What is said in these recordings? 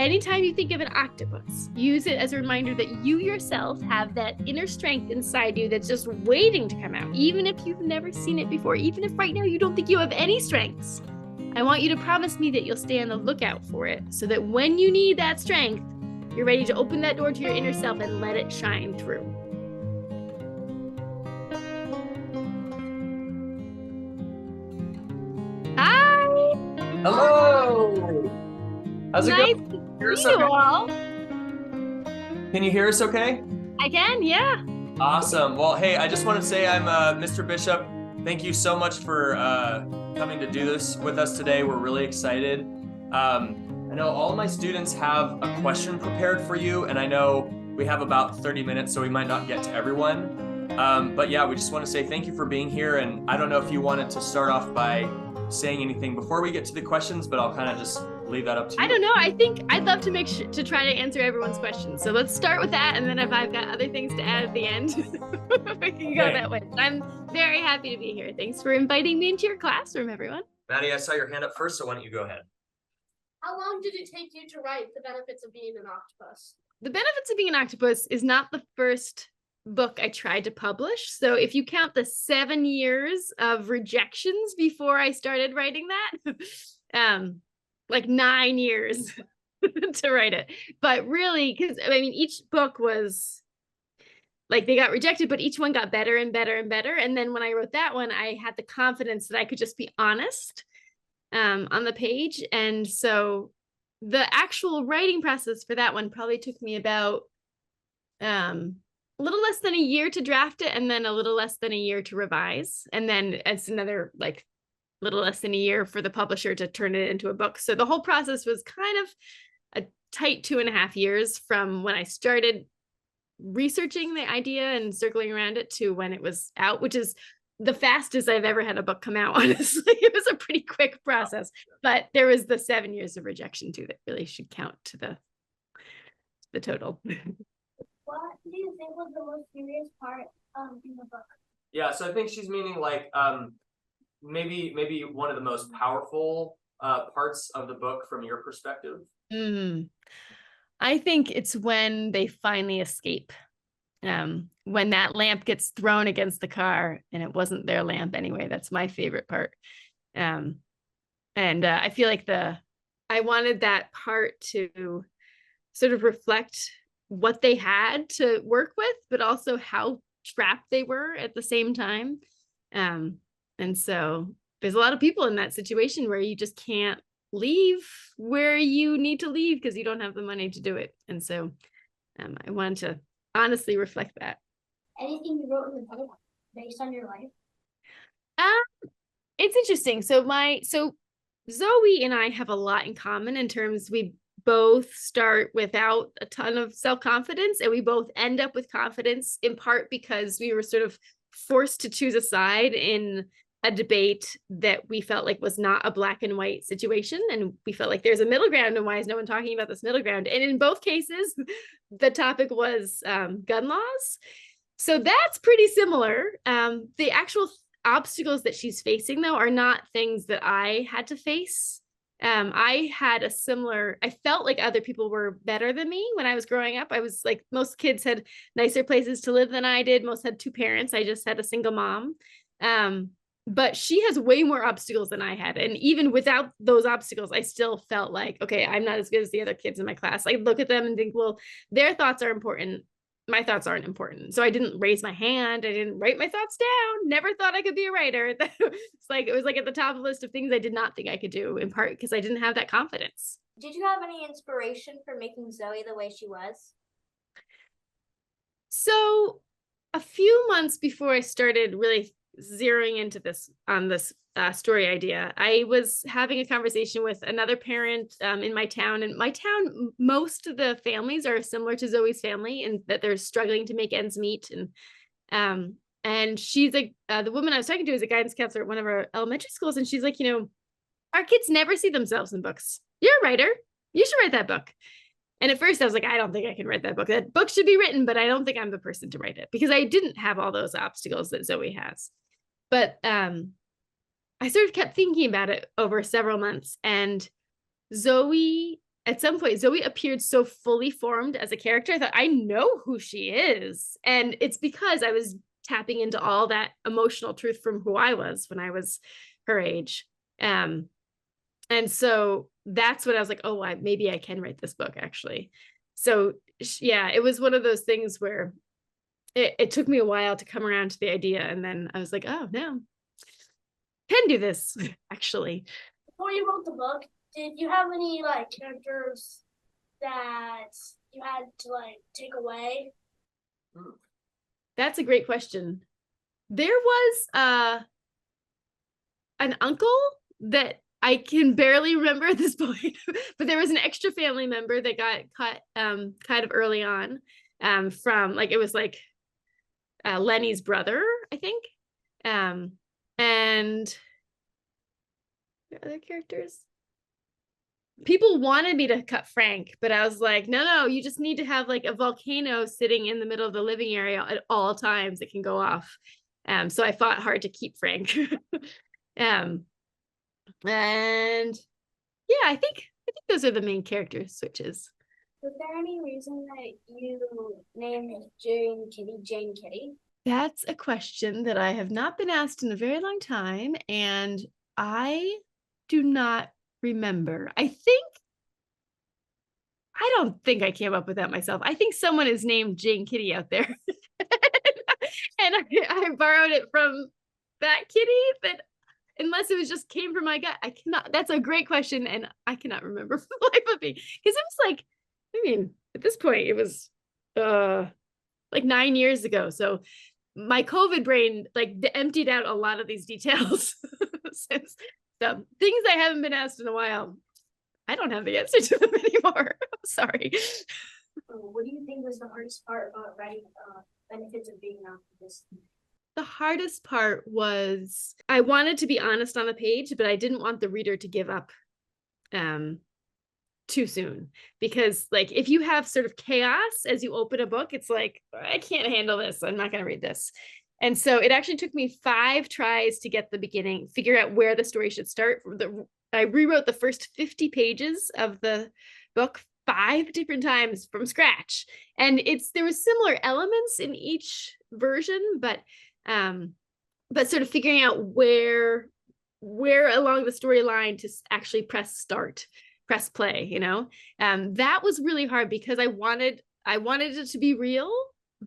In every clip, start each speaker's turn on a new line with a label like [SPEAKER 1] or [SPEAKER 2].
[SPEAKER 1] Anytime you think of an octopus, use it as a reminder that you yourself have that inner strength inside you that's just waiting to come out, even if you've never seen it before, even if right now you don't think you have any strengths. I want you to promise me that you'll stay on the lookout for it so that when you need that strength, you're ready to open that door to your inner self and let it shine through. Hi!
[SPEAKER 2] Hello! How's it
[SPEAKER 1] Nice
[SPEAKER 2] going?
[SPEAKER 1] to see you all.
[SPEAKER 2] Can you hear us okay?
[SPEAKER 1] I can, yeah.
[SPEAKER 2] Awesome. Well, hey, I just want to say I'm Mr. Bishop. Thank you so much for coming to do this with us today. We're really excited. I know all of my students have a question prepared for you, and I know we have about 30 minutes, so we might not get to everyone. But yeah, we just want to say thank you for being here, and I don't know if you wanted to start off by saying anything before we get to the questions, but I'll kind of just leave that up to you.
[SPEAKER 1] I don't know. I think I'd love to make sure to try to answer everyone's questions. So let's start with that. And then if I've got other things to add at the end, we can go that way. I'm very happy to be here. Thanks for inviting me into your classroom, everyone.
[SPEAKER 2] Maddie, I saw your hand up first, so why don't you go ahead?
[SPEAKER 3] How long did it take you to write The Benefits of Being an Octopus?
[SPEAKER 1] The Benefits of Being an Octopus is not the first book I tried to publish. So if you count the 7 years of rejections before I started writing that, like 9 years to write it. But really, because I mean, each book was like, they got rejected, but each one got better and better and better. And then when I wrote that one, I had the confidence that I could just be honest on the page. And so the actual writing process for that one probably took me about a little less than a year to draft it, and then a little less than a year to revise. And then it's another like little less than a year for the publisher to turn it into a book. So the whole process was kind of a tight 2.5 years from when I started researching the idea and circling around it to when it was out, which is the fastest I've ever had a book come out, honestly. It was a pretty quick process, but there was the 7 years of rejection too that really should count to the total.
[SPEAKER 3] What do you think was the most serious part in the book?
[SPEAKER 2] Yeah, so I think she's meaning like maybe one of the most powerful parts of the book from your perspective.
[SPEAKER 1] I think it's when they finally escape. When that lamp gets thrown against the car, and it wasn't their lamp anyway. That's my favorite part. And I feel like I wanted that part to sort of reflect what they had to work with, but also how trapped they were at the same time. And so there's a lot of people in that situation where you just can't leave where you need to leave because you don't have the money to do it. And so I wanted to honestly reflect that.
[SPEAKER 3] Anything you wrote in the book based on your life?
[SPEAKER 1] It's interesting. So Zoe and I have a lot in common in terms we both start without a ton of self-confidence, and we both end up with confidence in part because we were sort of forced to choose a side in a debate that we felt like was not a black and white situation. And we felt like there's a middle ground, and why is no one talking about this middle ground? And in both cases, the topic was gun laws. So that's pretty similar. The actual obstacles that she's facing, though, are not things that I had to face. I felt like other people were better than me when I was growing up. I was like, most kids had nicer places to live than I did. Most had 2 parents. I just had a single mom. But she has way more obstacles than I had. And even without those obstacles, I still felt like, okay, I'm not as good as the other kids in my class. I look at them and think, well, their thoughts are important. My thoughts aren't important. So I didn't raise my hand. I didn't write my thoughts down. Never thought I could be a writer. It was like at the top of the list of things I did not think I could do, in part because I didn't have that confidence.
[SPEAKER 4] Did you have any inspiration for making Zoe the way she was?
[SPEAKER 1] So a few months before I started really zeroing into this story idea, I was having a conversation with another parent in my town. And my town, most of the families are similar to Zoe's family in that they're struggling to make ends meet. And she's like, the woman I was talking to is a guidance counselor at one of our elementary schools. And she's like, our kids never see themselves in books. You're a writer. You should write that book. And at first I was like, I don't think I can write that book. That book should be written, but I don't think I'm the person to write it because I didn't have all those obstacles that Zoe has. But I sort of kept thinking about it over several months, and Zoe at some point Zoe appeared so fully formed as a character. I thought, I know who she is. And it's because I was tapping into all that emotional truth from who I was when I was her age. And so that's when I was like, oh, maybe I can write this book actually. So yeah, it was one of those things where it took me a while to come around to the idea. And then I was like, oh no, can do this actually.
[SPEAKER 3] Before you wrote the book, did you have any like characters that you had to like take away?
[SPEAKER 1] That's a great question. There was an uncle that I can barely remember at this point, but there was an extra family member that got cut kind of early on from like, it was like Lenny's brother, I think. And other characters. People wanted me to cut Frank, but I was like, no, you just need to have like a volcano sitting in the middle of the living area at all times. It can go off. So I fought hard to keep Frank. And yeah, I think those are the main character switches.
[SPEAKER 3] Was there any reason that you named Jane Kitty?
[SPEAKER 1] That's a question that I have not been asked in a very long time, and I do not remember. I don't think I came up with that myself. I think someone is named Jane Kitty out there. And I borrowed it from that kitty, but unless it was just came from my gut, I cannot. That's a great question, and I cannot remember for the life of me. Because it was like, I mean, at this point, it was like 9 years ago. So my COVID brain like emptied out a lot of these details since. So things I haven't been asked in a while, I don't have the answer to them anymore. I'm sorry.
[SPEAKER 3] What do you think was the hardest part about writing Benefits of Being an Octopus?
[SPEAKER 1] The hardest part was I wanted to be honest on the page, but I didn't want the reader to give up too soon, because like if you have sort of chaos as you open a book, it's like, I can't handle this. I'm not going to read this. And so it actually took me 5 tries to get the beginning, figure out where the story should start. I rewrote the first 50 pages of the book 5 different times from scratch. And there was similar elements in each version, but sort of figuring out where along the storyline to actually press play, you know. That was really hard because I wanted it to be real,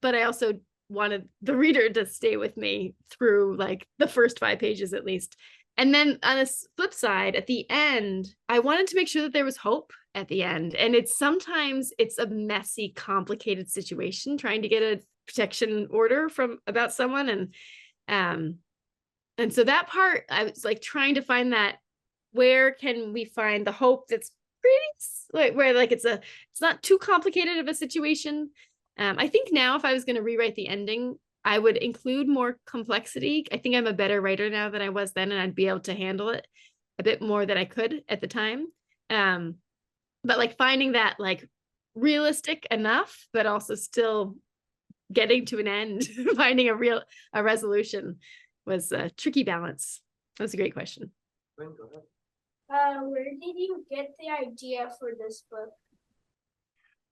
[SPEAKER 1] but I also wanted the reader to stay with me through like the first 5 pages at least. And then on a flip side, at the end, I wanted to make sure that there was hope at the end. And sometimes it's a messy, complicated situation trying to get a protection order about someone. And so that part, I was like trying to find that, where can we find the hope that's pretty like where like it's not too complicated of a situation. I think now if I was going to rewrite the ending, I would include more complexity. I think I'm a better writer now than I was then, and I'd be able to handle it a bit more than I could at the time. But like finding that like realistic enough, but also still getting to an end, finding a resolution was a tricky balance. That was a great question.
[SPEAKER 2] Go ahead.
[SPEAKER 3] Where did you get the idea for this book?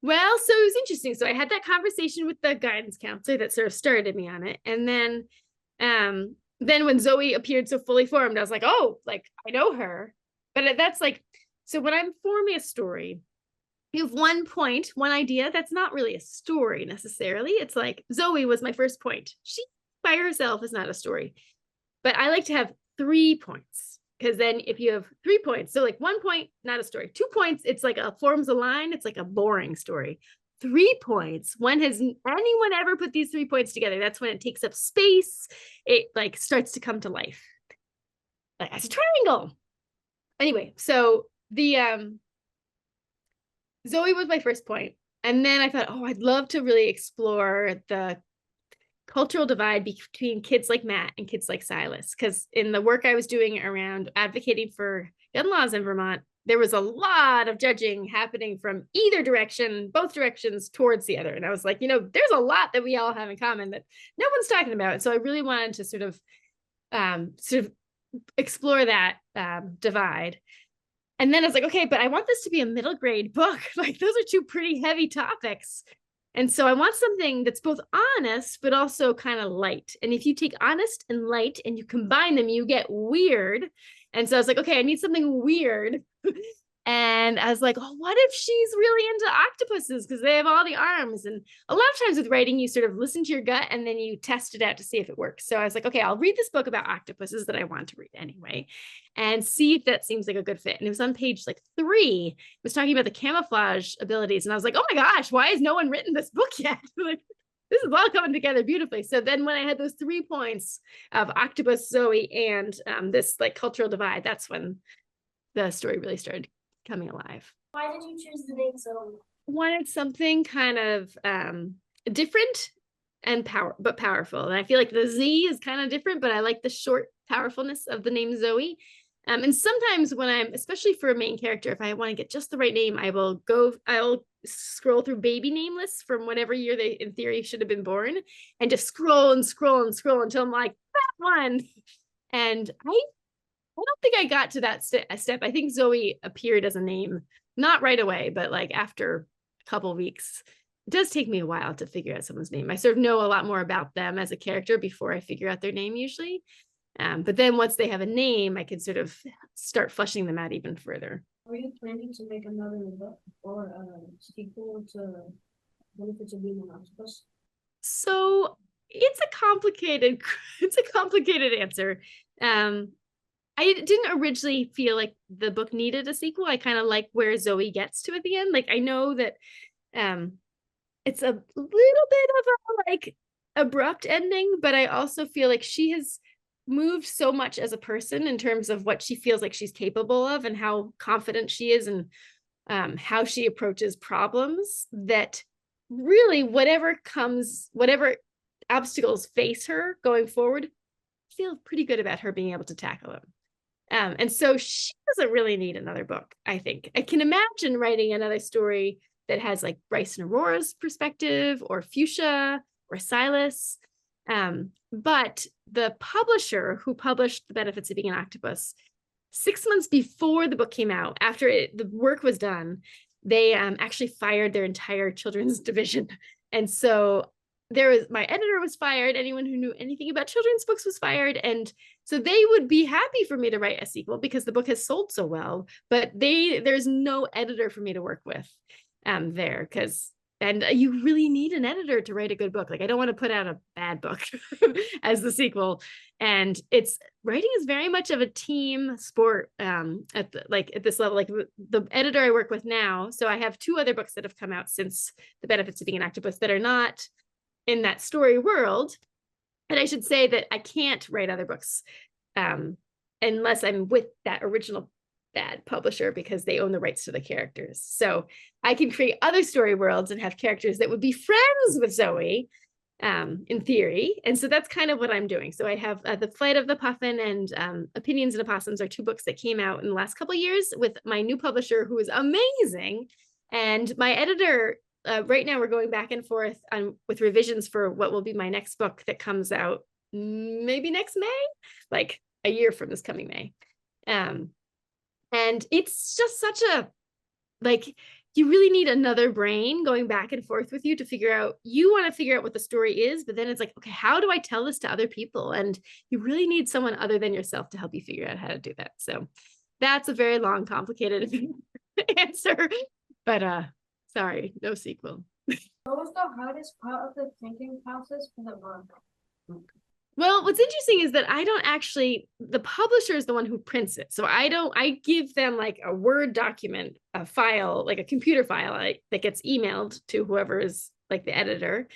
[SPEAKER 1] Well, so it was interesting. So I had that conversation with the guidance counselor that sort of started me on it. And then when Zoe appeared so fully formed, I was like, oh, like I know her. But that's like, so when I'm forming a story, you have one point, one idea. That's not really a story necessarily. It's like Zoe was my first point. She by herself is not a story. But I like to have 3 points. Because then if you have 3 points, so like 1 point, not a story. 2 points, it's like forms a line. It's like a boring story. 3 points, when has anyone ever put these 3 points together? That's when it takes up space. It like starts to come to life. Like as a triangle. Anyway, so the Zoe was my first point. And then I thought, oh, I'd love to really explore the cultural divide between kids like Matt and kids like Silas. Because in the work I was doing around advocating for gun laws in Vermont, there was a lot of judging happening from either direction, both directions towards the other. And I was like, there's a lot that we all have in common that no one's talking about. And so I really wanted to sort of explore that divide. And then I was like, okay, but I want this to be a middle grade book. Like those are two pretty heavy topics. And so I want something that's both honest, but also kind of light. And if you take honest and light and you combine them, you get weird. And so I was like, okay, I need something weird. And I was like, oh, what if she's really into octopuses because they have all the arms? And a lot of times with writing, you sort of listen to your gut and then you test it out to see if it works. So I was like, okay, I'll read this book about octopuses that I want to read anyway and see if that seems like a good fit. And it was on page like 3. It was talking about the camouflage abilities. And I was like, oh my gosh, why has no one written this book yet? Like, this is all coming together beautifully. So then when I had those 3 points of Octopus, Zoe, and this like cultural divide, that's when the story really started coming alive.
[SPEAKER 3] Why did you choose the name Zoe?
[SPEAKER 1] Wanted something kind of different and powerful. And I feel like the Z is kind of different, but I like the short powerfulness of the name Zoe. And sometimes when I'm, especially for a main character, if I want to get just the right name, I'll scroll through baby name lists from whatever year they, in theory, should have been born, and just scroll and scroll and scroll until I'm like, that one. And I don't think I got to that step. I think Zoe appeared as a name, not right away, but like after a couple weeks. It does take me a while to figure out someone's name. I sort of know a lot more about them as a character before I figure out their name usually. But then once they have a name, I can sort of start fleshing them out even further.
[SPEAKER 5] Are you planning to make another book or a sequel to Benefits of Being an Octopus?
[SPEAKER 1] So it's a complicated answer. I didn't originally feel like the book needed a sequel. I kind of like where Zoe gets to at the end. Like I know that it's a little bit of a like abrupt ending, but I also feel like she has moved so much as a person in terms of what she feels like she's capable of and how confident she is and how she approaches problems, that really whatever obstacles face her going forward, I feel pretty good about her being able to tackle them. And so she doesn't really need another book, I think. I can imagine writing another story that has like Bryce and Aurora's perspective, or Fuchsia, or Silas. But the publisher who published The Benefits of Being an Octopus, 6 months before the book came out, after the work was done, they actually fired their entire children's division. And so my editor was fired. Anyone who knew anything about children's books was fired. And so they would be happy for me to write a sequel because the book has sold so well, but there's no editor for me to work with there, and you really need an editor to write a good book. Like I don't want to put out a bad book as the sequel. And writing is very much of a team sport at this level. Like the editor I work with now, so I have 2 other books that have come out since The Benefits of Being an Octopus that are not in that story world. And I should say that I can't write other books unless I'm with that original bad publisher, because they own the rights to the characters. So I can create other story worlds and have characters that would be friends with Zoe in theory. And so that's kind of what I'm doing. So I have The Flight of the Puffin and Opinions and Opossums are 2 books that came out in the last couple of years with my new publisher, who is amazing. And my editor, right now we're going back and forth with revisions for what will be my next book that comes out maybe next May, like a year from this coming May. And it's just such a, like, you really need another brain going back and forth with you to figure out, you want to figure out what the story is, but then it's like, okay, how do I tell this to other people? And you really need someone other than yourself to help you figure out how to do that. So that's a very long, complicated answer, but sorry, no sequel.
[SPEAKER 5] What was the hardest part of the thinking process for the book?
[SPEAKER 1] Well, what's interesting is that the publisher is the one who prints it. So I give them like a Word document, a file, like a computer file that gets emailed to whoever is like the editor.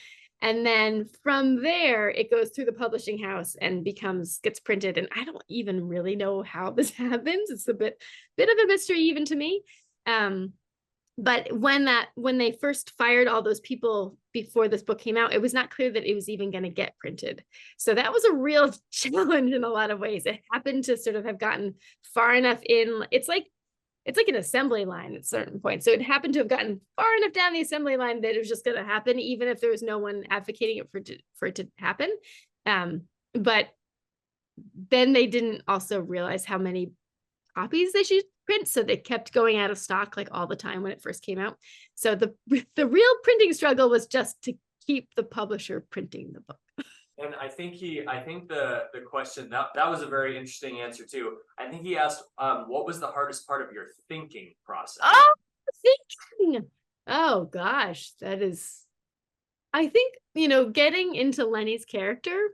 [SPEAKER 1] And then from there, it goes through the publishing house and gets printed. And I don't even really know how this happens. It's a bit of a mystery even to me. But when they first fired all those people before this book came out, it was not clear that it was even going to get printed. So that was a real challenge in a lot of ways. It happened to sort of have gotten far enough in. It's like an assembly line at certain points. So it happened to have gotten far enough down the assembly line that it was just going to happen, even if there was no one advocating it for it to happen. But then they didn't also realize how many copies they print, so they kept going out of stock like all the time when it first came out. So the real printing struggle was just to keep the publisher printing the book.
[SPEAKER 2] And I think the question that was a very interesting answer too. I think he asked, what was the hardest part of your thinking process?
[SPEAKER 1] Oh, thinking. Oh gosh, that is, I think, getting into Lenny's character,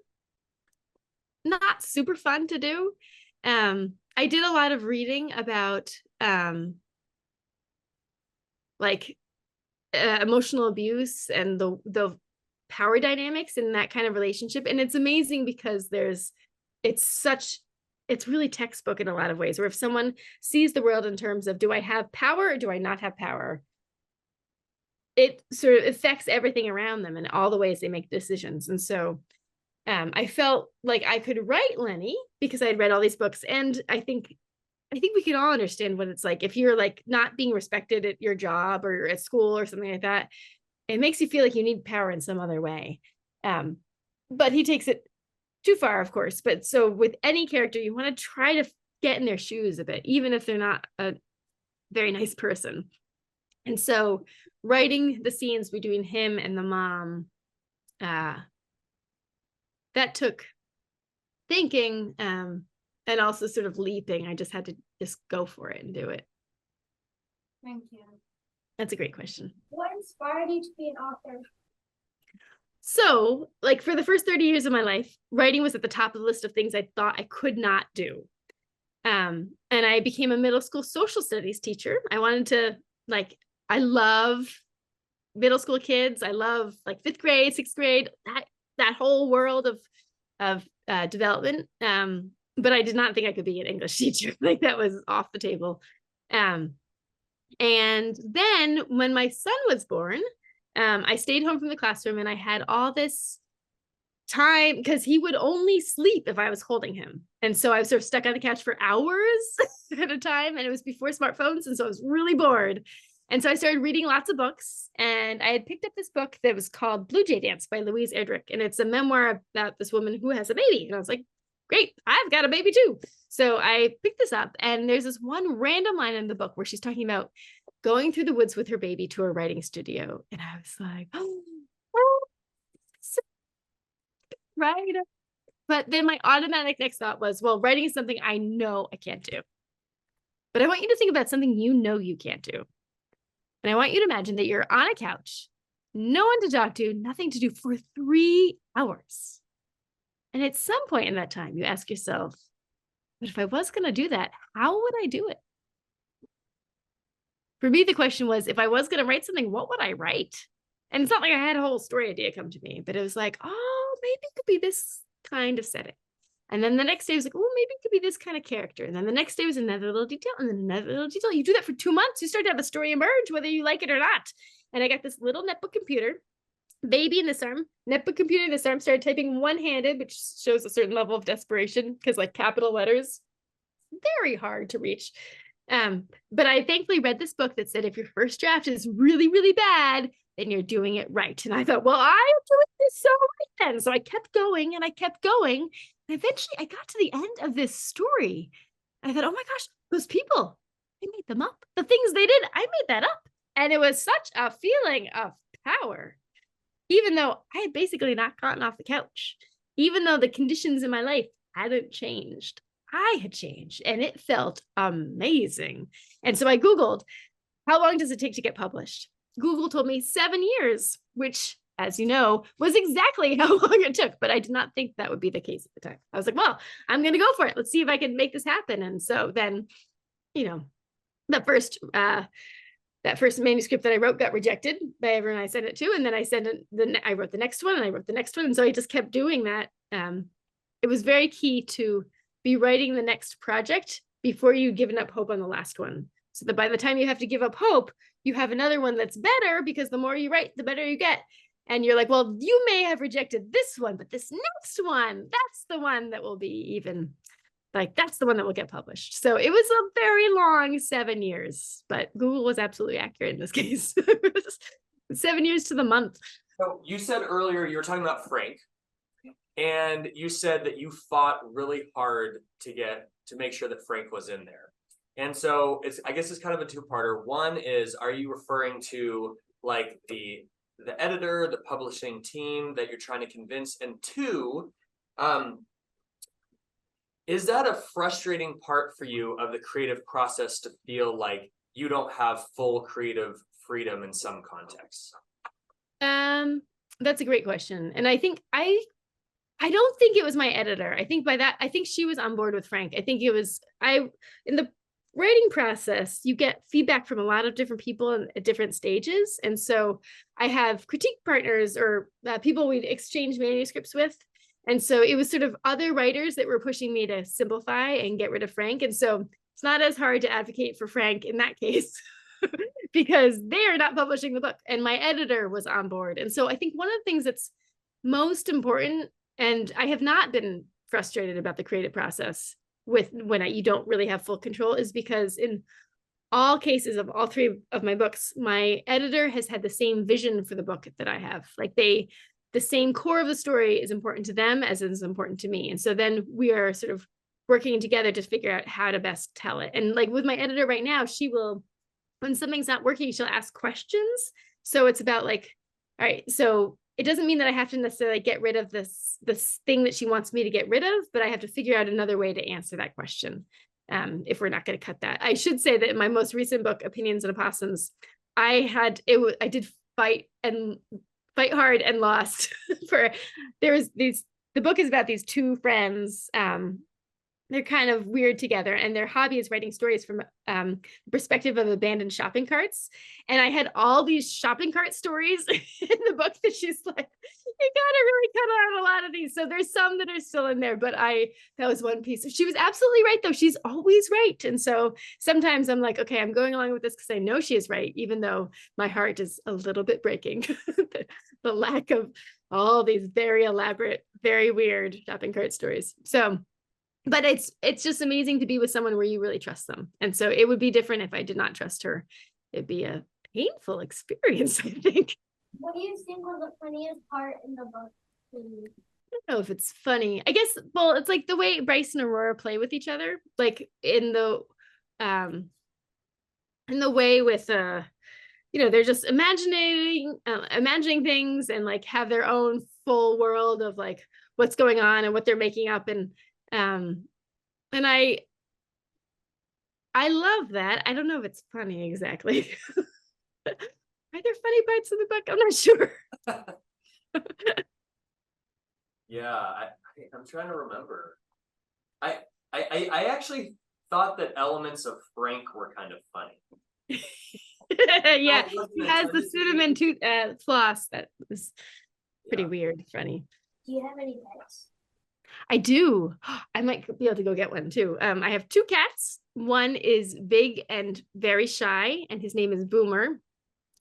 [SPEAKER 1] not super fun to do. I did a lot of reading about like emotional abuse and the power dynamics in that kind of relationship. And it's amazing because it's really textbook in a lot of ways, where if someone sees the world in terms of, do I have power or do I not have power? It sort of affects everything around them and all the ways they make decisions. And so I felt like I could write Lenny because I had read all these books. And I think we can all understand what it's like if you're like not being respected at your job or at school or something like that. It makes you feel like you need power in some other way. But he takes it too far, of course. But so with any character, you want to try to get in their shoes a bit, even if they're not a very nice person. And so writing the scenes between him and the mom, that took thinking, and also sort of leaping. I just had to just go for it and do it.
[SPEAKER 3] Thank you.
[SPEAKER 1] That's a great question.
[SPEAKER 3] What inspired you to be an author?
[SPEAKER 1] So, like, for the first 30 years of my life, writing was at the top of the list of things I thought I could not do. And I became a middle school social studies teacher. I wanted to, like, I love middle school kids. I love like 5th grade, 6th grade, that whole world of development. But I did not think I could be an English teacher. Like, that was off the table. And then when my son was born, I stayed home from the classroom and I had all this time because he would only sleep if I was holding him. And so I was sort of stuck on the couch for hours at a time, and it was before smartphones. And so I was really bored. And so I started reading lots of books, and I had picked up this book that was called Blue Jay Dance by Louise Erdrich. And it's a memoir about this woman who has a baby. And I was like, great, I've got a baby too. So I picked this up, and there's this one random line in the book where she's talking about going through the woods with her baby to a writing studio. And I was like, oh right. But then my automatic next thought was, well, writing is something I know I can't do. But I want you to think about something you know you can't do. And I want you to imagine that you're on a couch, no one to talk to, nothing to do for 3 hours. And at some point in that time, you ask yourself, but if I was going to do that, how would I do it? For me, the question was, if I was going to write something, what would I write? And it's not like I had a whole story idea come to me, but it was like, oh, maybe it could be this kind of setting. And then the next day was like, oh, maybe it could be this kind of character. And then the next day was another little detail and then another little detail. You do that for 2 months, you start to have a story emerge, whether you like it or not. And I got this little netbook computer, baby in this arm, netbook computer in this arm, started typing one-handed, which shows a certain level of desperation because like capital letters, very hard to reach. But I thankfully read this book that said if your first draft is really, really bad, then you're doing it right. And I thought, well, I'm doing this so right then. So I kept going and I kept going. And eventually I got to the end of this story. I thought, oh my gosh, those people, I made them up. The things they did, I made that up. And it was such a feeling of power, even though I had basically not gotten off the couch, even though the conditions in my life hadn't changed. I had changed and it felt amazing. And so I Googled, how long does it take to get published? Google told me 7 years, which, as you know, was exactly how long it took, but I did not think that would be the case at the time. I was like, well, I'm going to go for it. Let's see if I can make this happen. And so then, that first manuscript that I wrote got rejected by everyone I sent it to. And then I wrote the next one and I wrote the next one. And so I just kept doing that. It was very key to be writing the next project before you've given up hope on the last one. So that by the time you have to give up hope, you have another one that's better, because the more you write, the better you get. And you're like, well, you may have rejected this one, but this next one, that's the one that will be even, like, that's the one that will get published. So it was a very long 7 years, but Google was absolutely accurate in this case. 7 years to the month.
[SPEAKER 2] So you said earlier, you were talking about Frank, and you said that you fought really hard to make sure that Frank was in there. And so I guess it's kind of a two-parter. One is, are you referring to like the editor, the publishing team that you're trying to convince? And two, is that a frustrating part for you of the creative process to feel like you don't have full creative freedom in some contexts?
[SPEAKER 1] That's a great question. And I think I don't think it was my editor. I think by that, I think she was on board with Frank. I think it was in the writing process, you get feedback from a lot of different people at different stages. And so I have critique partners or people we'd exchange manuscripts with. And so it was sort of other writers that were pushing me to simplify and get rid of Frank. And so it's not as hard to advocate for Frank in that case because they are not publishing the book and my editor was on board. And so I think one of the things that's most important, and I have not been frustrated about the creative process with when you don't really have full control, is because in all cases of all three of my books, my editor has had the same vision for the book that I have. Like the same core of the story is important to them as is important to me. And so then we are sort of working together to figure out how to best tell it. And like with my editor right now, she will, when something's not working, she'll ask questions. So it's about like, all right, so it doesn't mean that I have to necessarily get rid of this thing that she wants me to get rid of, but I have to figure out another way to answer that question. If we're not going to cut that. I should say that in my most recent book, Opinions and Opossums, I did fight hard and lost the book is about these two friends. They're kind of weird together and their hobby is writing stories from the perspective of abandoned shopping carts. And I had all these shopping cart stories in the book that she's like, you gotta really cut out a lot of these. So there's some that are still in there, but that was one piece. She was absolutely right though. She's always right. And so sometimes I'm like, okay, I'm going along with this because I know she is right, even though my heart is a little bit breaking. the lack of all these very elaborate, very weird shopping cart stories. So but it's just amazing to be with someone where you really trust them. And so it would be different if I did not trust her. It'd be a painful experience, I think.
[SPEAKER 3] What do you think was the funniest part in the book?
[SPEAKER 1] I don't know if it's funny. I guess, well, it's like the way Bryce and Aurora play with each other, like in the way with they're just imagining things and like have their own full world of like what's going on and what they're making up. And I love that. I don't know if it's funny exactly. Are there funny parts of the book? I'm not sure.
[SPEAKER 2] Yeah, I'm trying to remember. I actually thought that elements of Frank were kind of funny.
[SPEAKER 1] Yeah, he has the cinnamon tooth floss that was pretty weird, funny.
[SPEAKER 3] Do you have any pets?
[SPEAKER 1] I do. I might be able to go get one too. I have two cats. One is big and very shy, and his name is Boomer.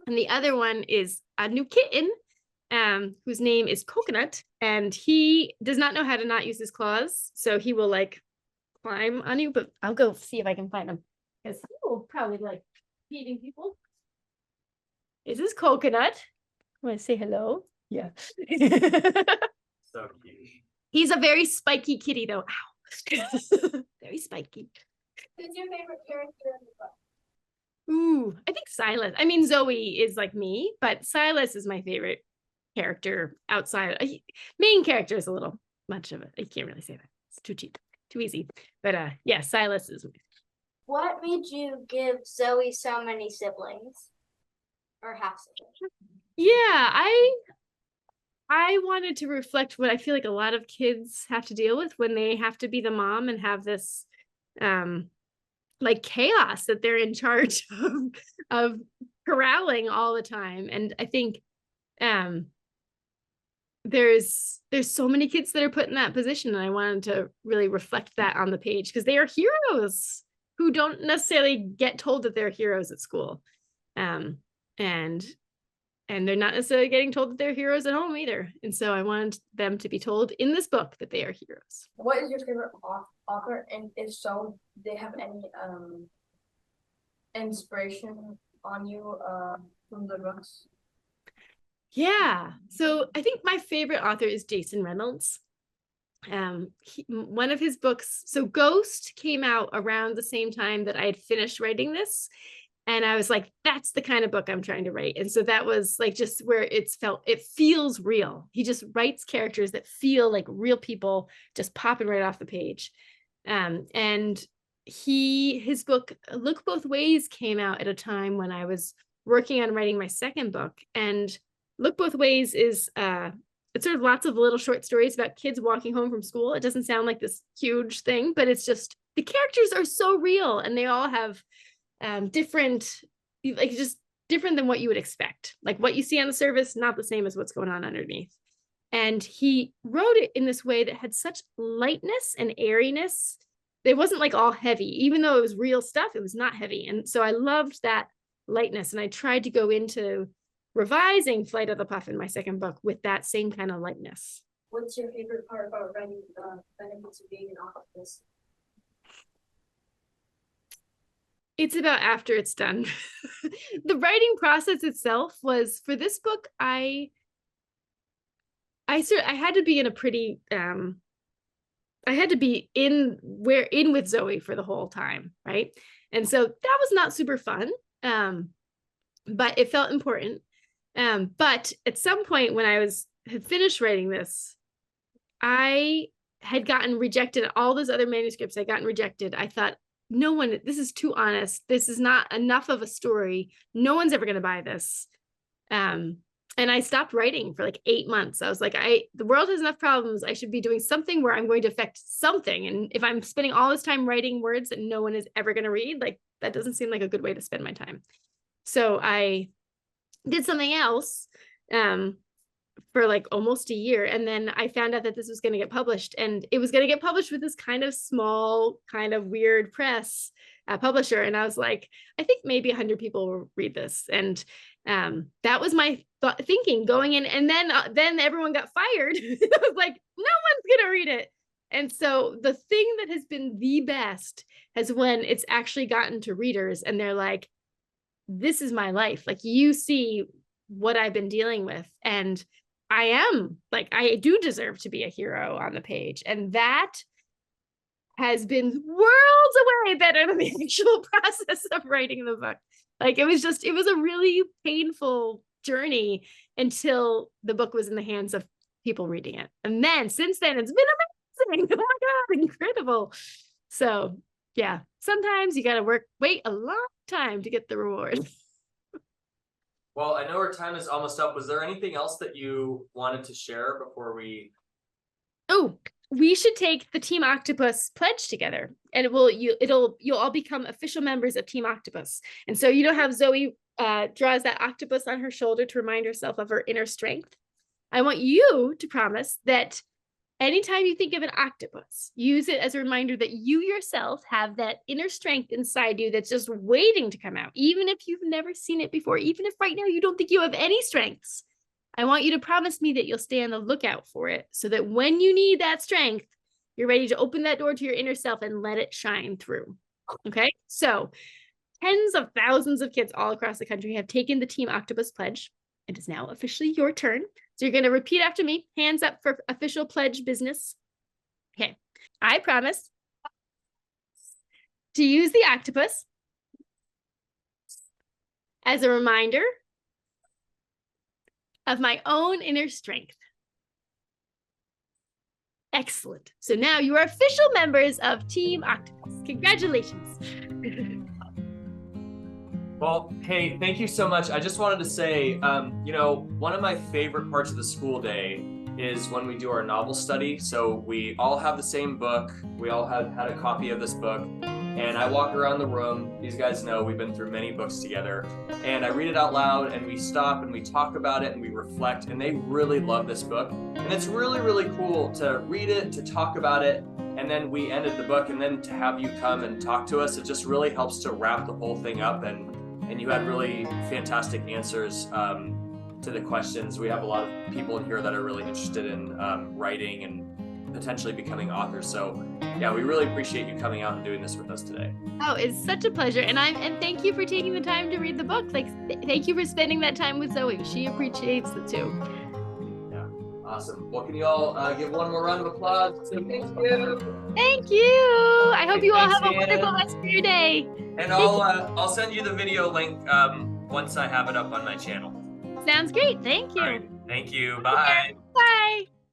[SPEAKER 1] And the other one is a new kitten, whose name is Coconut. And he does not know how to not use his claws. So he will like climb on you, but I'll go see if I can find him. Because he will probably like feeding people. Is this Coconut? Want to say hello? Yeah.
[SPEAKER 2] So cute.
[SPEAKER 1] He's a very spiky kitty though. Ow. Very spiky.
[SPEAKER 3] Who's your favorite character in the book?
[SPEAKER 1] Ooh, I think Silas. I mean, Zoe is like me, but Silas is my favorite character outside. Main character is a little much of it. I can't really say that. It's too cheap, too easy. But yeah, Silas is.
[SPEAKER 4] What made you give Zoe so many siblings? Or half siblings?
[SPEAKER 1] Yeah, I wanted to reflect what I feel like a lot of kids have to deal with when they have to be the mom and have this like chaos that they're in charge of corralling all the time. And I think there's so many kids that are put in that position, and I wanted to really reflect that on the page because they are heroes who don't necessarily get told that they're heroes at school. And they're not necessarily getting told that they're heroes at home either. And so I wanted them to be told in this book that they are heroes.
[SPEAKER 5] What is your favorite author? And if so, do they have any inspiration on you from the books?
[SPEAKER 1] Yeah. So I think my favorite author is Jason Reynolds. one of his books, so Ghost came out around the same time that I had finished writing this. And I was like, that's the kind of book I'm trying to write. And so that was like just where it feels real. He just writes characters that feel like real people just popping right off the page. And his book, Look Both Ways, came out at a time when I was working on writing my second book. And Look Both Ways is it's sort of lots of little short stories about kids walking home from school. It doesn't sound like this huge thing, but it's just the characters are so real, and they all have different, like just different than what you would expect. Like what you see on the surface, not the same as what's going on underneath. And he wrote it in this way that had such lightness and airiness. It wasn't like all heavy, even though it was real stuff, it was not heavy. And so I loved that lightness. And I tried to go into revising Flight of the Puffin, my second book, with that same kind of lightness.
[SPEAKER 5] What's your favorite part about writing Benefits of Being an Octopus?
[SPEAKER 1] It's about after it's done. The writing process itself was, for this book, I had to be in a pretty I had to be in with Zoe for the whole time, right? And so that was not super fun, but it felt important. But at some point when I had finished writing this, I had gotten rejected. All those other manuscripts I gotten rejected. I thought, this is too honest. This is not enough of a story. No one's ever going to buy this. And I stopped writing for like 8 months. I was like, the world has enough problems. I should be doing something where I'm going to affect something. And if I'm spending all this time writing words that no one is ever going to read, like that doesn't seem like a good way to spend my time. So I did something else for like almost a year. And then I found out that this was going to get published, and it was going to get published with this kind of small, kind of weird press publisher. And I was like, I think maybe 100 people will read this. And that was my thinking going in. And then everyone got fired. I was like, no one's going to read it. And so the thing that has been the best has when it's actually gotten to readers and they're like, this is my life. Like, you see what I've been dealing with. And I do deserve to be a hero on the page. And that has been worlds away better than the actual process of writing the book. Like, it was a really painful journey until the book was in the hands of people reading it. And then since then, it's been amazing. Oh my God, incredible. So yeah, sometimes you got to wait a long time to get the reward.
[SPEAKER 2] Well, I know our time is almost up. Was there anything else that you wanted to share before we? Oh,
[SPEAKER 1] we should take the Team Octopus pledge together, and you'll all become official members of Team Octopus. And so you know how Zoe draws that octopus on her shoulder to remind herself of her inner strength? I want you to promise that anytime you think of an octopus, use it as a reminder that you yourself have that inner strength inside you that's just waiting to come out, even if you've never seen it before, even if right now you don't think you have any strengths. I want you to promise me that you'll stay on the lookout for it, so that when you need that strength, you're ready to open that door to your inner self and let it shine through. Okay? So tens of thousands of kids all across the country have taken the Team Octopus pledge. It is now officially your turn. So you're going to repeat after me. Hands up for official pledge business. Okay. I promise to use the octopus as a reminder of my own inner strength. Excellent. So now you are official members of Team Octopus. Congratulations.
[SPEAKER 2] Well, hey, thank you so much. I just wanted to say, one of my favorite parts of the school day is when we do our novel study. So we all have the same book. We all have had a copy of this book. And I walk around the room. These guys know we've been through many books together. And I read it out loud, and we stop and we talk about it and we reflect. And they really love this book. And it's really, really cool to read it, to talk about it. And then we ended the book, and then to have you come and talk to us, it just really helps to wrap the whole thing up. And you had really fantastic answers to the questions. We have a lot of people in here that are really interested in writing and potentially becoming authors. So yeah, we really appreciate you coming out and doing this with us today.
[SPEAKER 1] Oh, it's such a pleasure. And thank you for taking the time to read the book. Like, thank you for spending that time with Zoe. She appreciates it too.
[SPEAKER 2] Yeah, awesome. Awesome. Well, can you all give one more round of applause? So thank you.
[SPEAKER 1] Thank you. I hope you all
[SPEAKER 2] Thanks,
[SPEAKER 1] have a wonderful
[SPEAKER 2] Ann.
[SPEAKER 1] rest of your day.
[SPEAKER 2] And I'll send you the video link once I have it up on my channel.
[SPEAKER 1] Sounds great. Thank you.
[SPEAKER 2] All right. Thank you. Bye.